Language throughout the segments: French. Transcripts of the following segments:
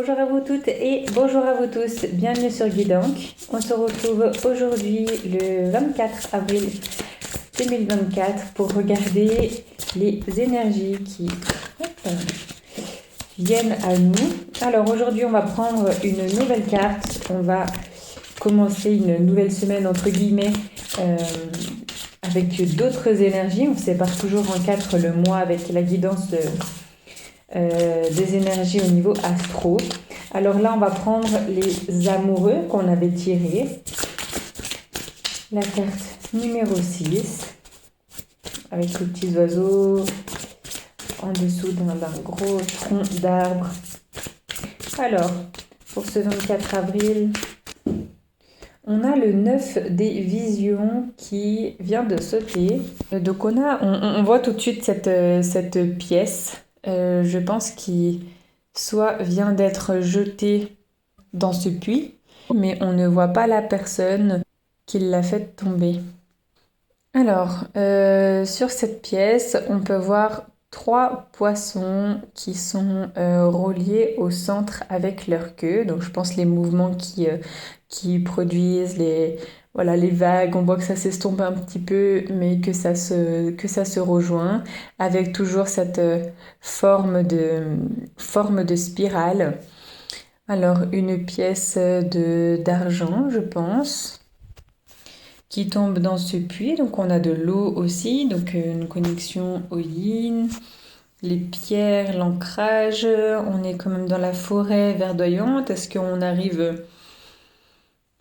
Bonjour à vous toutes et bonjour à vous tous, bienvenue sur Guidank. On se retrouve aujourd'hui le 24 avril 2024 pour regarder les énergies qui viennent à nous. Alors aujourd'hui on va prendre une nouvelle carte, on va commencer une nouvelle semaine entre guillemets avec d'autres énergies. On sépare toujours en 4 le mois avec la guidance des énergies au niveau astro. Alors là, on va prendre les amoureux qu'on avait tirés. La carte numéro 6, avec les petits oiseaux en dessous d'un gros tronc d'arbre. Alors, pour ce 24 avril, on a le 9 des visions qui vient de sauter. Donc on voit tout de suite cette pièce. Je pense qu'il soit vient d'être jeté dans ce puits, mais on ne voit pas la personne qui l'a fait tomber. Alors, sur cette pièce, on peut voir 3 poissons qui sont reliés au centre avec leur queue. Donc je pense les mouvements qui produisent les vagues, on voit que ça s'estompe un petit peu, mais que ça se rejoint, avec toujours cette forme de spirale. Alors, une pièce d'argent, je pense, qui tombe dans ce puits. Donc, on a de l'eau aussi, donc une connexion au yin, les pierres, l'ancrage. On est quand même dans la forêt verdoyante. Est-ce qu'on arrive...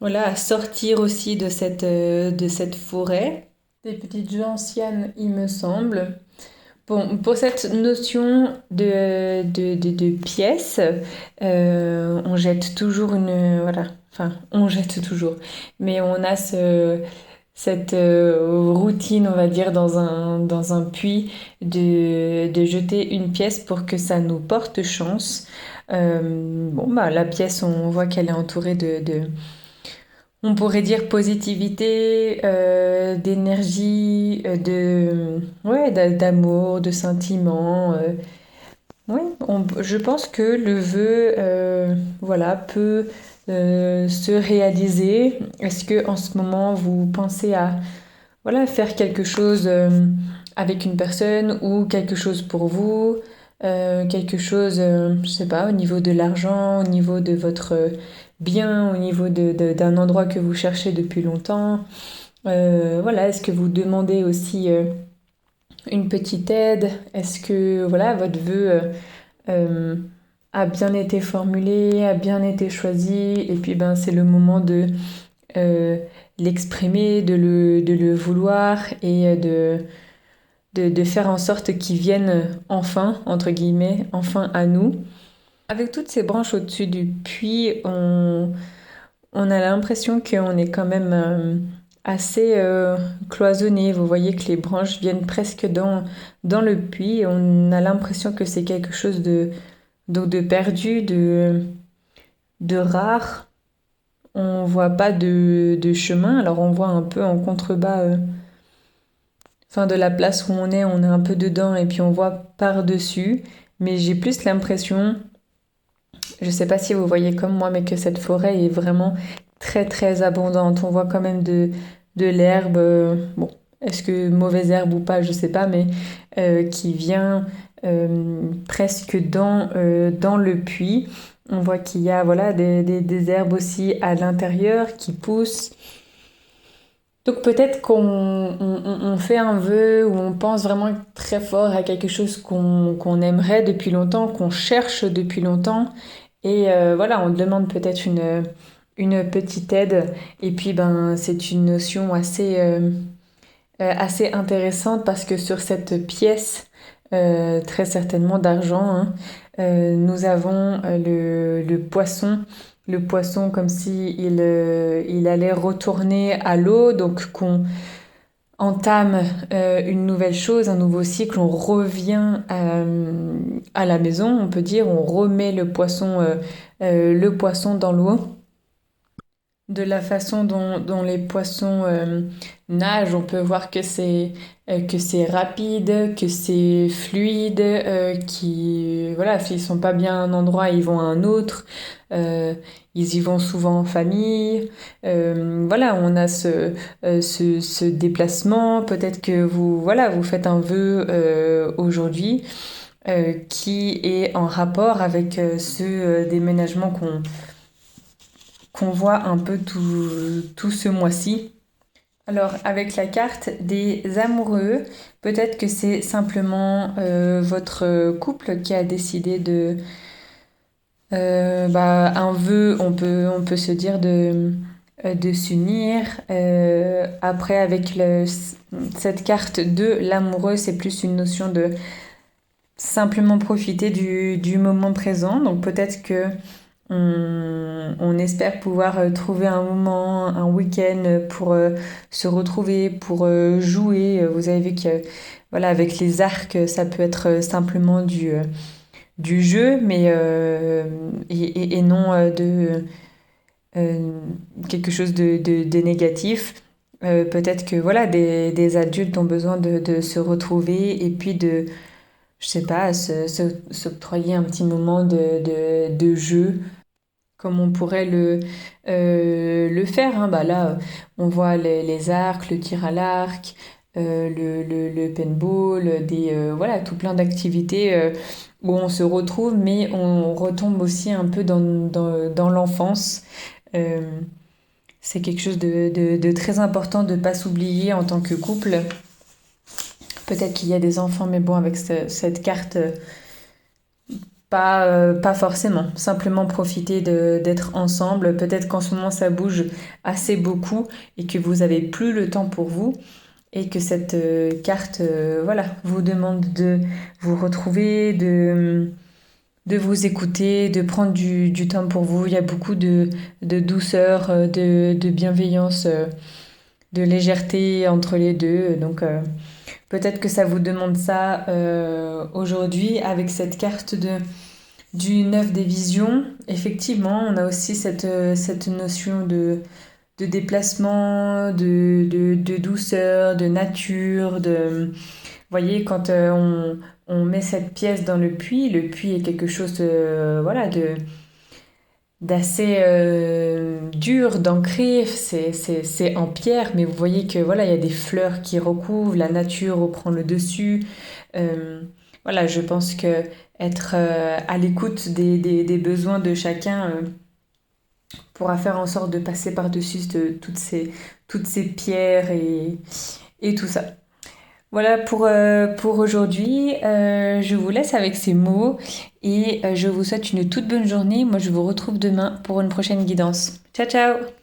à sortir aussi de cette forêt. Des petites gentianes, il me semble. Bon, pour cette notion de pièce, on jette toujours on jette toujours. Mais on a cette routine, on va dire, dans un puits, de jeter une pièce pour que ça nous porte chance. La pièce, on voit qu'elle est entourée on pourrait dire positivité, d'énergie, d'amour, de sentiments. Je pense que le vœu peut se réaliser. Est-ce que en ce moment vous pensez à faire quelque chose avec une personne ou quelque chose pour vous, quelque chose, je sais pas, au niveau de l'argent, au niveau de votre bien, au niveau d'un endroit que vous cherchez depuis longtemps. Est-ce que vous demandez aussi une petite aide? Est-ce que votre vœu a bien été formulé, a bien été choisi, et puis c'est le moment de l'exprimer, de le vouloir et de faire en sorte qu'il vienne enfin, entre guillemets, enfin à nous. Avec toutes ces branches au-dessus du puits, on a l'impression qu'on est quand même assez cloisonné. Vous voyez que les branches viennent presque dans le puits. Et on a l'impression que c'est quelque chose de perdu, de rare. On voit pas de chemin. Alors on voit un peu en contrebas de la place où on est un peu dedans et puis on voit par-dessus. Mais j'ai plus l'impression... Je sais pas si vous voyez comme moi, mais que cette forêt est vraiment très très abondante. On voit quand même de l'herbe, est-ce que mauvaise herbe ou pas, je sais pas, mais qui vient presque dans le puits. On voit qu'il y a des herbes aussi à l'intérieur qui poussent. Donc peut-être qu'on fait un vœu ou on pense vraiment très fort à quelque chose qu'on aimerait depuis longtemps, qu'on cherche depuis longtemps. Et on demande peut-être une petite aide. Et puis c'est une notion assez intéressante parce que sur cette pièce, très certainement d'argent, nous avons le poisson. Le poisson comme si il allait retourner à l'eau, donc qu'on entame une nouvelle chose, un nouveau cycle, on revient à la maison, on peut dire, on remet le poisson dans l'eau. de la façon dont les poissons nagent, on peut voir que c'est rapide, que c'est fluide, voilà, s'ils sont pas bien à un endroit, ils vont à un autre. Euh, Ils y vont souvent en famille. Voilà, on a ce déplacement. Peut-être que voilà, vous faites un vœu aujourd'hui qui est en rapport avec ce déménagement qu'on voit un peu tout ce mois-ci. Alors, avec la carte des amoureux, peut-être que c'est simplement votre couple qui a décidé un vœu, on peut se dire de s'unir. Après, avec cette carte de l'amoureux, c'est plus une notion de simplement profiter du moment présent. Donc, peut-être que on espère pouvoir trouver un moment, un week-end pour se retrouver, pour jouer. Vous avez vu que voilà, avec les arcs, ça peut être simplement du jeu, mais et non euh, quelque chose de négatif. Peut-être que voilà, des adultes ont besoin de se retrouver et puis je sais pas, s'octroyer un petit moment de jeu comme on pourrait le faire, hein. Bah là, on voit les arcs, le tir à l'arc, le paintball, voilà, tout plein d'activités où on se retrouve, mais on retombe aussi un peu dans l'enfance. Euh, c'est quelque chose de très important de ne pas s'oublier en tant que couple. Peut-être qu'il y a des enfants, mais bon, avec cette carte, pas forcément. Simplement profiter d'être ensemble. Peut-être qu'en ce moment, ça bouge assez beaucoup et que vous avez plus le temps pour vous. Et que cette carte, voilà, vous demande de vous retrouver, de vous écouter, de prendre du temps pour vous. Il y a beaucoup de douceur, de bienveillance, de légèreté entre les deux. Donc, peut-être que ça vous demande ça aujourd'hui avec cette carte du 9 des visions. Effectivement, on a aussi cette notion de déplacement, de douceur, de nature, vous voyez, quand on met cette pièce dans le puits est quelque chose voilà, d'assez dur, d'ancré, c'est en pierre, mais vous voyez que voilà, il y a des fleurs qui recouvrent, la nature reprend le dessus. Euh, voilà, je pense que être à l'écoute des besoins de chacun pourra faire en sorte de passer par-dessus toutes ces pierres et tout ça. Voilà pour aujourd'hui. Je vous laisse avec ces mots et je vous souhaite une toute bonne journée. Moi, je vous retrouve demain pour une prochaine guidance. Ciao, ciao!